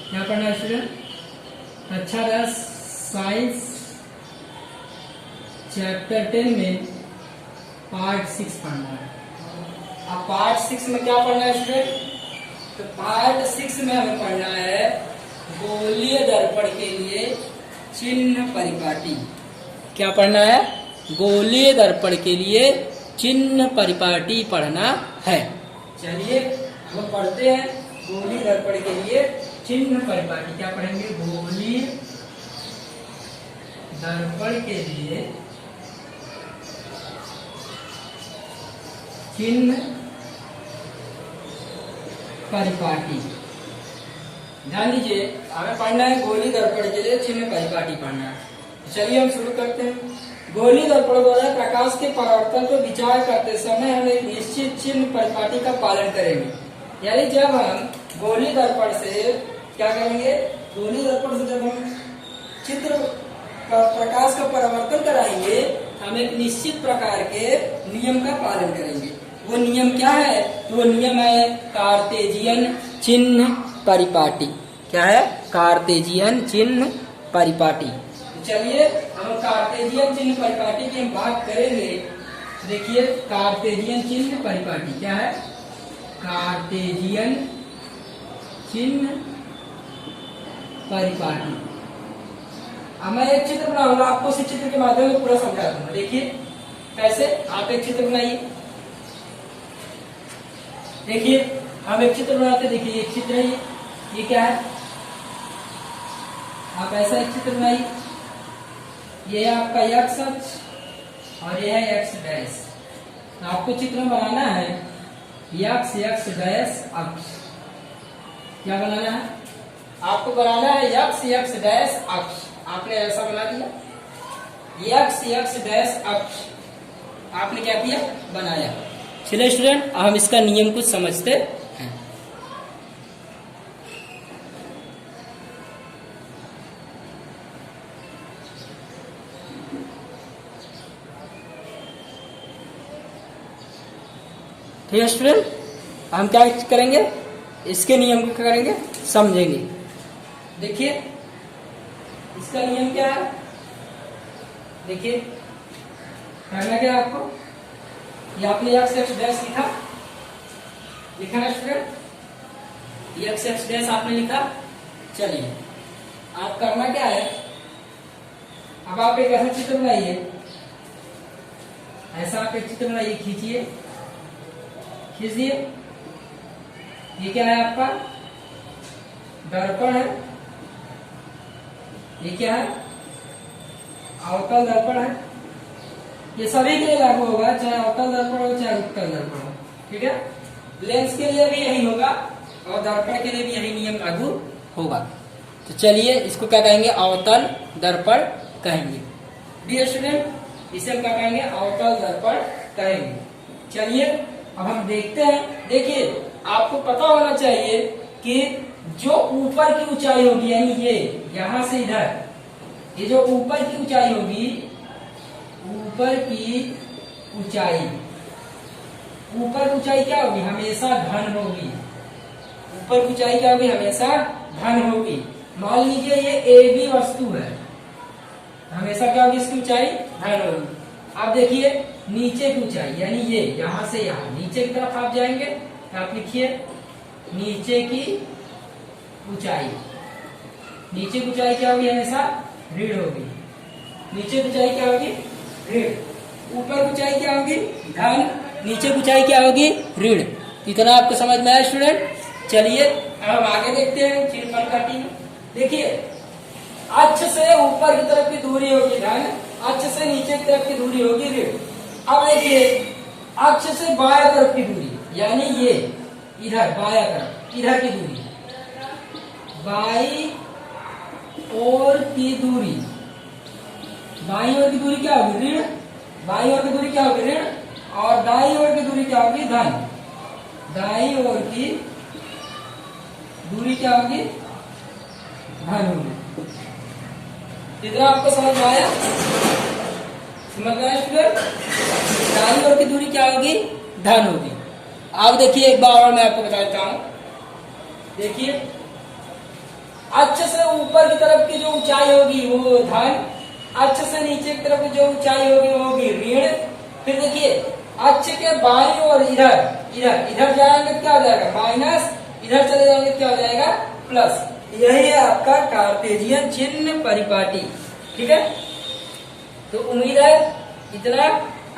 क्या पढ़ना है स्टूडेंट? कक्षा 10 साइंस चैप्टर 10 में पार्ट 6 पढ़ना है। अब पार्ट 6 में क्या पढ़ना है स्टूडेंट? तो पार्ट 6 में हमें पढ़ना है गोलीय दर्पण के लिए चिन्ह परिपाटी। क्या पढ़ना है? गोलीय दर्पण के लिए चिन्ह परिपाटी पढ़ना है। चलिए हम पढ़ते हैं गोलीय दर्पण के लिए चिन्ह परिपाटी। क्या पढ़ेंगे? गोलीय दर्पण के लिए चिन्ह परिपाटी। ध्यान दीजिए, हमें पढ़ना है गोलीय दर्पण के लिए चिन्ह परिपाटी पढ़ना है। चलिए हम शुरू करते हैं। गोलीय दर्पण द्वारा प्रकाश के परावर्तन पर विचार करते समय हम एक निश्चित चिन्ह परिपाटी का पालन करेंगे। यानी जब हम गोलीय दर्पण से क्या करेंगे? गोलीय दर्पण से जब हम चित्र का प्रकाश का परावर्तन कराएंगे, हम एक निश्चित प्रकार के नियम का पालन करेंगे। वो नियम क्या है? तो वो नियम है कार्तेजियन चिन्ह परिपाटी। क्या है? कार्तेजियन चिन्ह परिपाटी। चलिए हम कार्तेजियन चिन्ह परिपाटी की हम बात करेंगे। देखिए कार्तेजियन चिन्ह परिपाटी क्या है? कार्तेजियन चिन्ह परिपाटी। अब मैं एक चित्र बनाऊंगा, आपको उसी चित्र के माध्यम से पूरा समझा दूंगा। देखिए कैसे। आप एक चित्र बनाइए। देखिए हम एक चित्र बनाते। देखिए एक चित्र है ये क्या है? आप ऐसा एक चित्र बनाइए। ये है आपका एक्स अक्ष और ये है एक्स डैश। आपको चित्र बनाना है एक्स एक्स डैश अक्ष। क्या बनाना है? आपको बनाना है एक्स एक्स डैश अक्ष। आपने ऐसा बना दिया एक्स एक्स डैश अक्ष। आपने क्या किया? बनाया। चलिए स्टूडेंट हम इसका नियम कुछ समझते हैं। ठीक है स्टूडेंट, हम क्या करेंगे? इसके नियम को करेंगे, समझेंगे। देखिए इसका नियम क्या है? देखिए करना क्या है आपको? ये आपने एक्स एक्स डैश लिखा, लिखा है स्टूडेंट? एक्स एक्स डैश आपने लिखा। चलिए आप करना क्या है? अब आप एक ऐसा चित्र बनाइए। ऐसा आप एक चित्र बनाइए, खींचिए, खींच दिए। ये क्या है आपका? दर्पण है। ये क्या है? अवतल दर्पण है। ये सभी के लिए लागू होगा, चाहे अवतल दर्पण हो चाहे उत्तल दर्पण हो। ठीक है? लेंस के लिए भी यही होगा और दर्पण के लिए भी यही नियम लागू होगा। तो चलिए इसको क्या कहेंगे? अवतल दर्पण कहेंगे। डियर स्टूडेंट इसे हम क्या कहेंगे? अवतल दर्पण कहेंगे। चलिए अब हम देखते हैं। देखिए आपको पता होना चाहिए कि जो ऊपर की ऊंचाई होगी, यानी ये यहां से इधर, ये जो ऊपर की ऊंचाई होगी, ऊपर की ऊंचाई, ऊपर की ऊंचाई क्या होगी? हमेशा धन होगी। ऊपर की ऊंचाई क्या होगी? हमेशा धन होगी। मान लीजिए ये ए बी वस्तु है, हमेशा क्या होगी? इसकी ऊंचाई धन होगी। आप देखिए नीचे की ऊंचाई, यानी ये यहां से यहां नीचे की तरफ आप जाएंगे तो आप लिखिए नीचे की ऊंचाई। नीचे की ऊंचाई क्या होगी? हमेशा ऋण होगी। नीचे की ऊंचाई क्या होगी? ऋण। ऊपर की ऊंचाई क्या होगी? धन। नीचे की ऊंचाई क्या होगी? ऋण। इतना आपको समझ में आया स्टूडेंट? चलिए अब हम आगे देखते हैं चिन्ह परिपाटी में। देखिए अक्ष से ऊपर की तरफ की दूरी होगी धन, अक्ष से नीचे की तरफ की दूरी होगी ऋण। अब देखिए अक्ष से बाएं तरफ की दूरी, यानी ये इधर बायां तरफ, इधर की दूरी, बाई ओर की दूरी, बाई ओर की दूरी क्या होगी? ऋण। बाई ओर की दूरी क्या होगी? ऋण। और दाई ओर की दूरी क्या होगी? धन। दाई ओर की दूरी क्या होगी? धन होगी। इतना आपको समझ में आया? समझ में आया स्टूडेंट? दाई ओर की दूरी क्या होगी? धन होगी। अब देखिए एक बार और मैं आपको बता देता हूं। देखिए ऊपर की तरफ की जो ऊंचाई होगी वो धन, अक्ष से नीचे की तरफ की जो ऊंचाई होगी वो होगी ऋण। फिर देखिए अक्ष के बाईं ओर इधर इधर इधर जाएंगे तो क्या हो जाएगा माइनस, इधर चले जाएंगे तो क्या हो जाएगा प्लस। यही है आपका कार्टेशियन चिन्ह परिपाटी। ठीक है, तो उम्मीद है इतना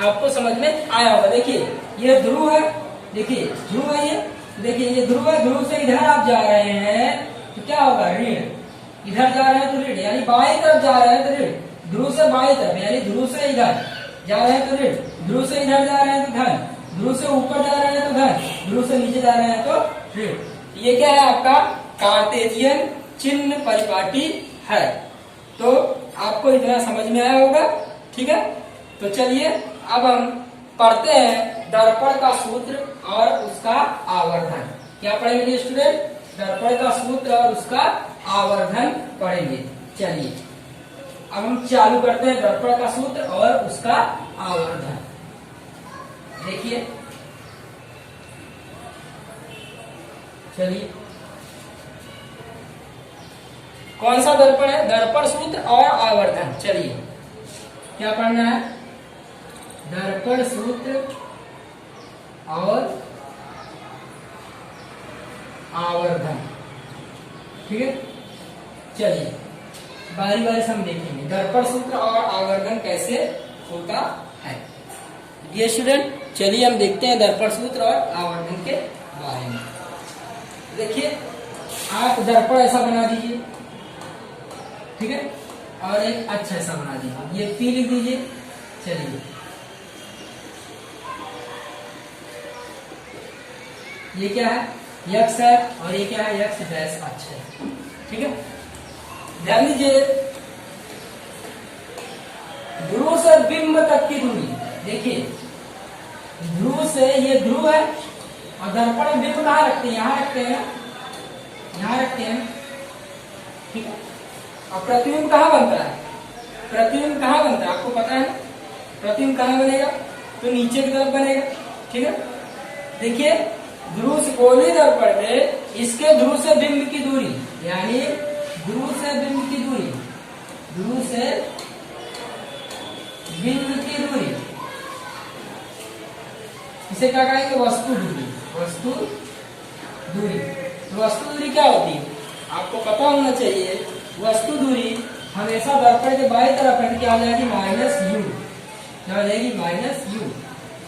आपको समझ में आया होगा। देखिए ये ध्रुव है, देखिए ध्रुव है, ये देखिए ये ध्रुव है, ध्रुव से इधर आप जा रहे हैं तो क्या होगा ऋण, इधर जा रहे हैं तो ऋण, यानी बाईं तरफ जा रहे हैं तो ऋण, ध्रुव से बाईं तरफ यानी ध्रुव से इधर जा रहे हैं तो ऋण, ध्रुव से इधर जा रहे हैं तो धन, ध्रुव से ऊपर जा रहे हैं तो धन, ध्रुव से नीचे जा रहे हैं तो ऋण। ये क्या है आपका कार्टेशियन चिन्ह परिपाटी है। तो आपको इतना समझ में आया होगा। ठीक है, तो चलिए अब हम पढ़ते हैं दर्पण का सूत्र और उसका आवर्धन। क्या पढ़ेंगे स्टूडेंट? दर्पण का सूत्र और उसका आवर्धन पढ़ेंगे। चलिए अब हम चालू करते हैं दर्पण का सूत्र और उसका आवर्धन। देखिए चलिए कौन सा दर्पण है? दर्पण सूत्र और आवर्धन। चलिए क्या पढ़ना है? दर्पण सूत्र और आवर्धन। ठीक है, चलिए बारी बारी से हम देखेंगे दर्पण सूत्र और आवर्धन कैसे होता है। ये स्टूडेंट चलिए हम देखते हैं दर्पण सूत्र और आवर्धन के बारे में। देखिए आप दर्पण ऐसा बना दीजिए, ठीक है, और एक अच्छा ऐसा बना दीजिए, ये पी लिख दीजिए। चलिए ये क्या है? यक्स है और ये क्या है? यक्स डैश अक्ष है। ठीक है, ध्यान दीजिए ध्रुव से बिंब तक की दूरी। देखिए ध्रुव से, ये ध्रुव है और दर्पण बिंब कहाँ रखते हैं? यहाँ रखते हैं, यहाँ रखते हैं। ठीक है, और प्रतिबिंब कहाँ बनता है? प्रतिबिंब कहाँ बनता है आपको पता है? प्रतिबिंब कहाँ बनेगा? तो नीचे की तरफ बनेगा। ठीक है, देखिए ध्रुव से गोली दर्पण में इसके ध्रुव से बिंब की दूरी, यानी ध्रुव से बिंब की दूरी, ध्रुव से बिंब की दूरी, इसे क्या कहेंगे? वस्तु दूरी। वस्तु दूरी, तो वस्तु दूरी क्या होती है आपको पता होना चाहिए। वस्तु दूरी हमेशा दर्पण के बाईं तरफ है, क्या हो जाएगी? Minus you. क्या हो जाएगी? Minus you.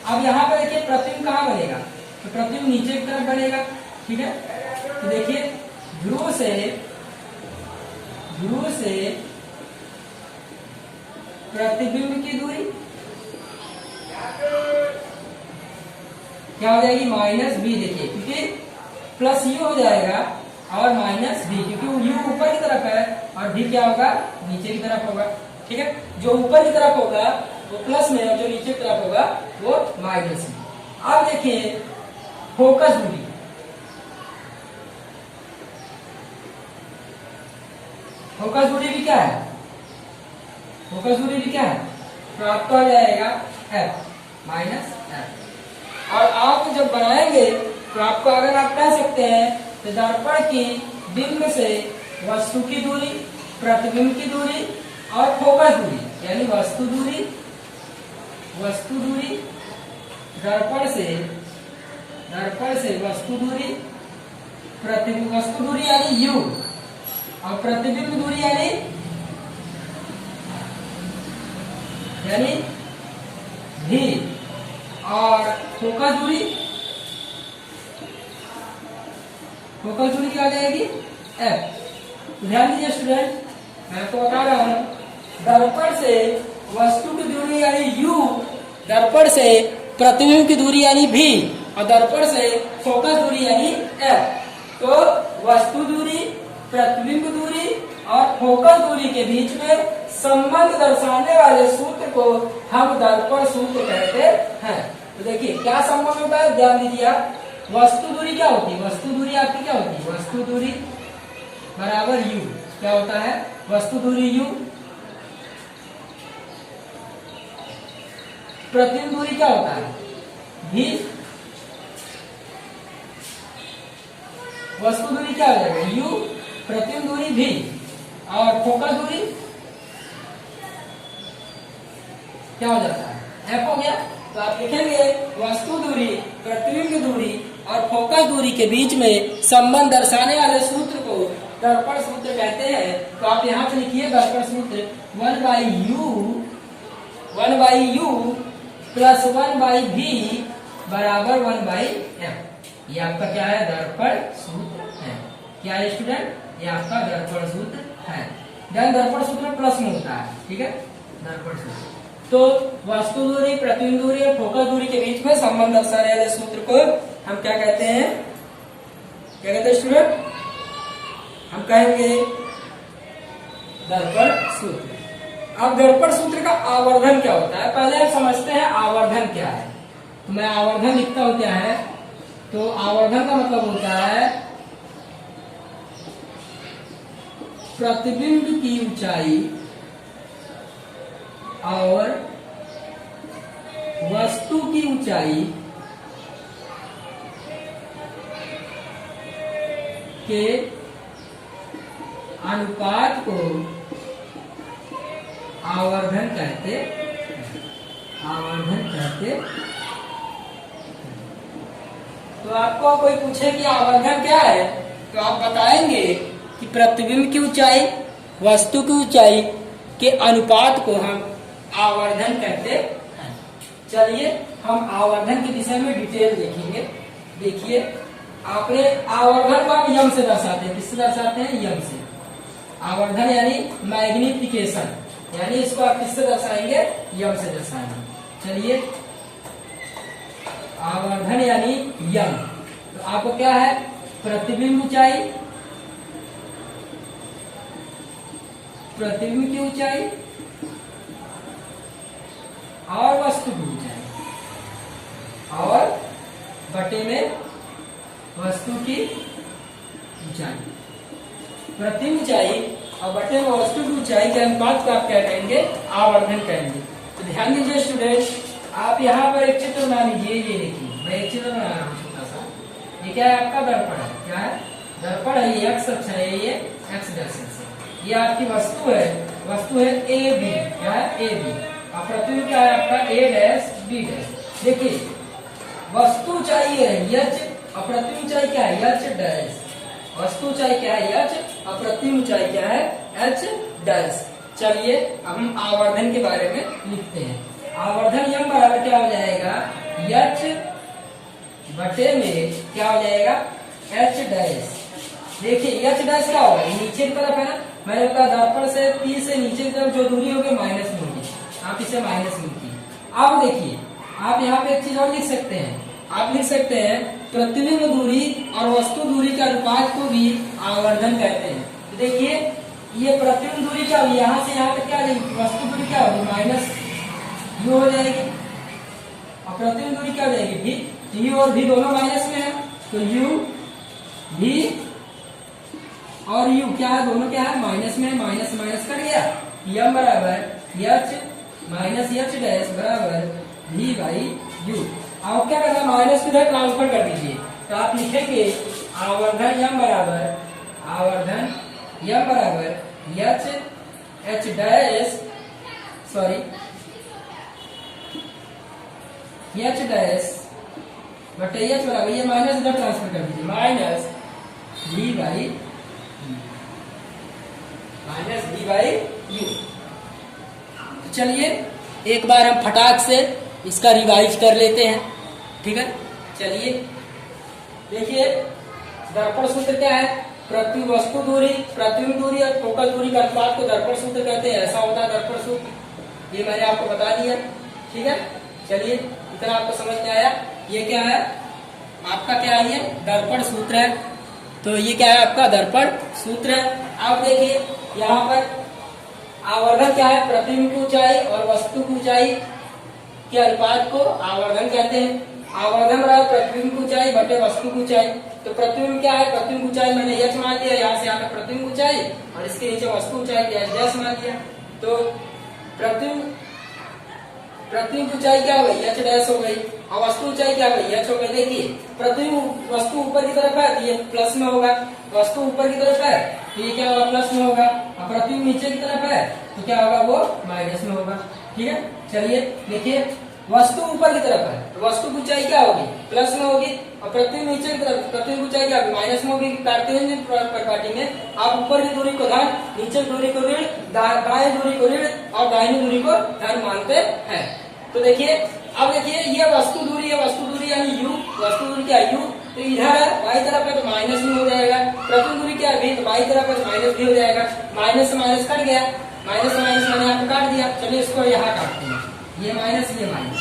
अब यहाँ पर देखिए प्रतिबिंब कहाँ बनेगा? तो प्रतिबिंब नीचे की तरफ बनेगा। ठीक है, तो देखिए ध्रुव से प्रतिबिंब की दूरी क्या हो जाएगी? Minus B. देखिए क्योंकि प्लस यू हो जाएगा और माइनस बी, क्योंकि यू ऊपर की तरफ है और बी क्या होगा? नीचे की तरफ होगा। ठीक है, जो ऊपर की तरफ होगा वो प्लस में और जो नीचे की तरफ होगा वो माइनस में। अब देखिए फोकस दूरी, फोकस दूरी भी क्या है? फोकस दूरी भी क्या है? तो आपका हो जाएगा एफ माइनस एफ। और आप जब बनाएंगे तो आपको अगर आप कह सकते हैं तो दर्पण की बिंब से वस्तु की दूरी, प्रतिबिंब की दूरी और फोकस दूरी, यानी वस्तु दूरी दर्पण से वस्तु दूरी, प्रतिबिंब वस्तु दूरी यानी यू और प्रतिबिंब दूरी यानी भी, और फोकस दूरी क्या आ जाएगी? एफ। ध्यान दीजिए स्टूडेंट, मैं आपको बता रहा हूं दर्पण से वस्तु की दूरी यानी यू, दर्पण से प्रतिबिंब की दूरी यानी भी और दर्पण से फोकस दूरी यानी एफ। तो वस्तु दूरी, प्रतिबिंब दूरी और फोकस दूरी के बीच में संबंध दर्शाने वाले सूत्र को हम दर्पण सूत्र कहते हैं। तो देखिए क्या संबंध होता है, ध्यान दीजिए आप। वस्तु दूरी क्या होती है? वस्तु दूरी आपकी क्या होती है? वस्तु दूरी बराबर यू। क्या होता है? वस्तु दूरी यू। प्रतिबिंब दूरी क्या होता है? भी। वस्तु दूरी क्या हो जाएगा? यू, प्रतिबिंब दूरी भी। और फोकस दूरी क्या हो जाता है, f हो गया। तो आप लिखेंगे वस्तु दूरी, प्रतिबिंब दूरी और फोकस दूरी के बीच में संबंध दर्शाने वाले सूत्र को दर्पण सूत्र कहते हैं। तो आप यहाँ पे लिखिए दर्पण सूत्र 1/u प्लस 1/v बराबर 1/m। ये आपका क्या है, दर्पण सूत्र है। क्या है स्टूडेंट, ये आपका दर्पण सूत्र है। ध्यान, दर्पण सूत्र प्लस में होता है, ठीक है, दर्पण सूत्र। तो वस्तु दूरी, प्रतिबिंब दूरी और फोकस दूरी के बीच में संबंध दर्शाने वाले सूत्र को हम क्या कहते हैं, क्या कहते हैं स्टूडेंट, हम कहेंगे दर्पण सूत्र। अब दर्पण सूत्र का आवर्धन क्या होता है, पहले हम समझते हैं आवर्धन क्या है। तो मैं आवर्धन लिखता हूं क्या है, तो आवर्धन का मतलब होता है प्रतिबिंब की ऊंचाई और वस्तु की ऊंचाई के अनुपात को आवर्धन कहते हैं, आवर्धन कहते हैं। तो आपको कोई पूछे कि आवर्धन क्या है, तो आप बताएंगे कि प्रतिबिंब की ऊंचाई वस्तु की ऊंचाई के अनुपात को हम आवर्धन कहते हैं। चलिए हम आवर्धन के विषय में डिटेल देखेंगे। देखिए, आपने आवर्धन को आप यम से दर्शाते हैं, किससे दर्शाते हैं, यम से। आवर्धन यानी मैग्निफिकेशन, यानी इसको आप किससे दर्शाएंगे, यम से दर्शाएंगे। चलिए, आवर्धन यानी यम। तो आपको क्या है, प्रतिबिंब ऊंचाई, प्रतिबिंब की ऊंचाई और वस्तु की ऊंचाई और बटे में वस्तु की ऊंचाई, प्रतिबिंब ऊंचाई और बटे में वस्तु की ऊंचाई के अनुपात को आप क्या कहेंगे, आवर्धन कहेंगे। तो ध्यान दीजिए स्टूडेंट, आप यहाँ पर एक चित्र बना लीजिए। ये देखिए, मैं एक चित्र बना रहा हूँ छोटा सा। ये क्या है, आपका दर्पण है। क्या है, दर्पण है। ये एक्स अक्ष है, ये एक्स डायरेक्शन से। ये आपकी वस्तु है, वस्तु है ए बी। क्या है, ए बी। और प्रतिबिंब क्या है आपका, ए डैश बी डैश। देखिए, वस्तु ऊंचाई है एच और प्रतिबिंब ऊंचाई क्या है, एच डैश। वस्तु ऊंचाई क्या है, एच और प्रतिबिंब ऊंचाई क्या है, एच डैश। चलिए अब हम आवर्धन के बारे में लिखते हैं। आवर्धन यम बराबर क्या हो जाएगा, एच बटे में क्या हो जाएगा, एच डैश। देखिए एच डैश क्या होगा, नीचे की तरफ है ना, मैंने कहा दर्पण से पी से नीचे की तरफ जो दूरी होगी माइनस में होगी, आप इसे माइनस में लिखिए। अब देखिए, आप यहाँ पे एक चीज और लिख सकते हैं, आप लिख सकते हैं प्रतिबिंब दूरी और वस्तु दूरी के अनुपात को भी आवर्धन कहते हैं। तो देखिए, ये प्रतिबिंब दूरी क्या होगी, यहाँ से यहाँ पे क्या जाएगी, वस्तु दूरी क्या होगी, माइनस यू हो जाएगी। और प्रतिबिंब दूरी क्या हो जाएगी, भी। यू और भी दोनों माइनस में है, तो यू भी और यू क्या है, दोनों क्या है, माइनस में है। माइनस माइनस कट गया, यम बराबर एच माइनस एच डैश बराबर भी बाई यू। आप क्या करना, माइनस को इधर ट्रांसफर कर दीजिए। तो आप लिखेंगे आवर्धन यम बराबर, आवर्धन यम बराबर H H dash, sorry H dash बटे एच बराबर, ये माइनस इधर ट्रांसफर कर दीजिए, minus V by minus V by U. चलिए एक बार हम फटाक से इसका रिवाइज कर लेते हैं, ठीक है। चलिए देखिए, दर्पण सूत्र क्या है, प्रति वस्तु दूरी, प्रतिबिंब दूरी और फोकस दूरी का अनुपात को दर्पण सूत्र कहते हैं। ऐसा होता है दर्पण सूत्र, ये मैंने आपको बता दिया, ठीक है। चलिए इतना आपको समझ में आया। ये क्या है आपका, क्या है ये दर्पण सूत्र है। तो ये क्या है आपका दर्पण सूत्र है। आप देखिए यहाँ पर आवर्धन क्या है, प्रतिबिंब की ऊंचाई और वस्तु की ऊंचाई के अनुपात को आवर्धन कहते हैं। आवर्धन बराबर प्रतिबिंब की ऊंचाई बटे वस्तु की ऊंचाई। तो प्रतिबिंब क्या है, प्रतिबिंब की ऊंचाई मैंने एच मान लिया, यहाँ से यहाँ पे प्रतिबिंब ऊंचाई और इसके नीचे वस्तु ऊंचाई एच डैश मान लिया। तो प्रतिबिंब की ऊंचाई क्या हो गई, एच डैश हो गई और वस्तु ऊंचाई क्या हो गई, एच हो गई। देखिए प्रतिबिंब वस्तु ऊपर की तरफ है तो ये प्लस में होगा, वस्तु ऊपर की तरफ है तो ये क्या होगा, प्लस में होगा। अब प्रतिबिंब नीचे की तरफ है तो क्या होगा, वो माइनस में होगा। ठीक है, चलिए देखिए, वस्तु ऊपर की तरफ है तो वस्तु की ऊंचाई क्या होगी, प्लस में होगी, और प्रतिबिंब नीचे की तरफ, प्रतिबिंब की ऊंचाई क्या होगी, माइनस में होगी। काटेंगे काटेंगे, आप ऊपर की दूरी को धन, नीचे की दूरी को ऋण, बाएं दूरी को ऋण और दाहिनी दूरी को धन मानते हैं। तो देखिए, अब देखिए ये वस्तु दूरी है, वस्तु दूरी यानी u, वस्तु दूरी क्या है u, तो इधर है बाई तरफ है तो माइनस भी हो जाएगा। प्रतिबिंब दूरी क्या है v, तो बाई तरफ है तो माइनस भी हो जाएगा। माइनस से माइनस कट गया, माइनस से माइनस मैंने यहाँ पे काट दिया। चलिए इसको यहाँ काटते हैं, ये माइनस ये माइनस,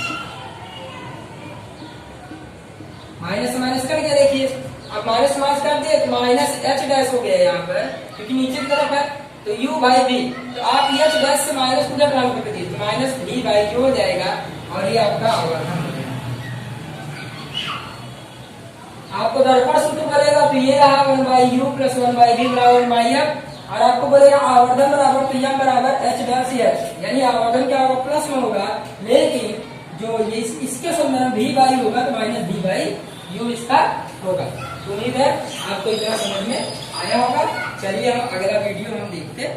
माइनस से माइनस कट गया। देखिए अब माइनस से माइनस काट दिया तो माइनस एच डैश हो गया यहाँ पर, क्योंकि नीचे की तरफ है तो u बाई v, तो आप एच डैश से माइनस को जब ट्रांसफर कर दिए तो माइनस v बाई u हो जाएगा, और ये आपका आवर्धन हो जाएगा। आपको दर्पण सूत्र करेगा तो ये रहा 1 by you plus 1 by v बराबर बाई एफ, और आपको बोलेगा आवर्धन बराबर तो m बराबर h डैश एच, यानी आवर्धन क्या होगा, प्लस में होगा, लेकिन जो ये इसके संदर्भ v बाई होगा तो माइनस v बाई u इसका होगा। तो उम्मीद है आपको इतना समझ में आया होगा। चलिए हम अगला वीडियो हम देखते हैं।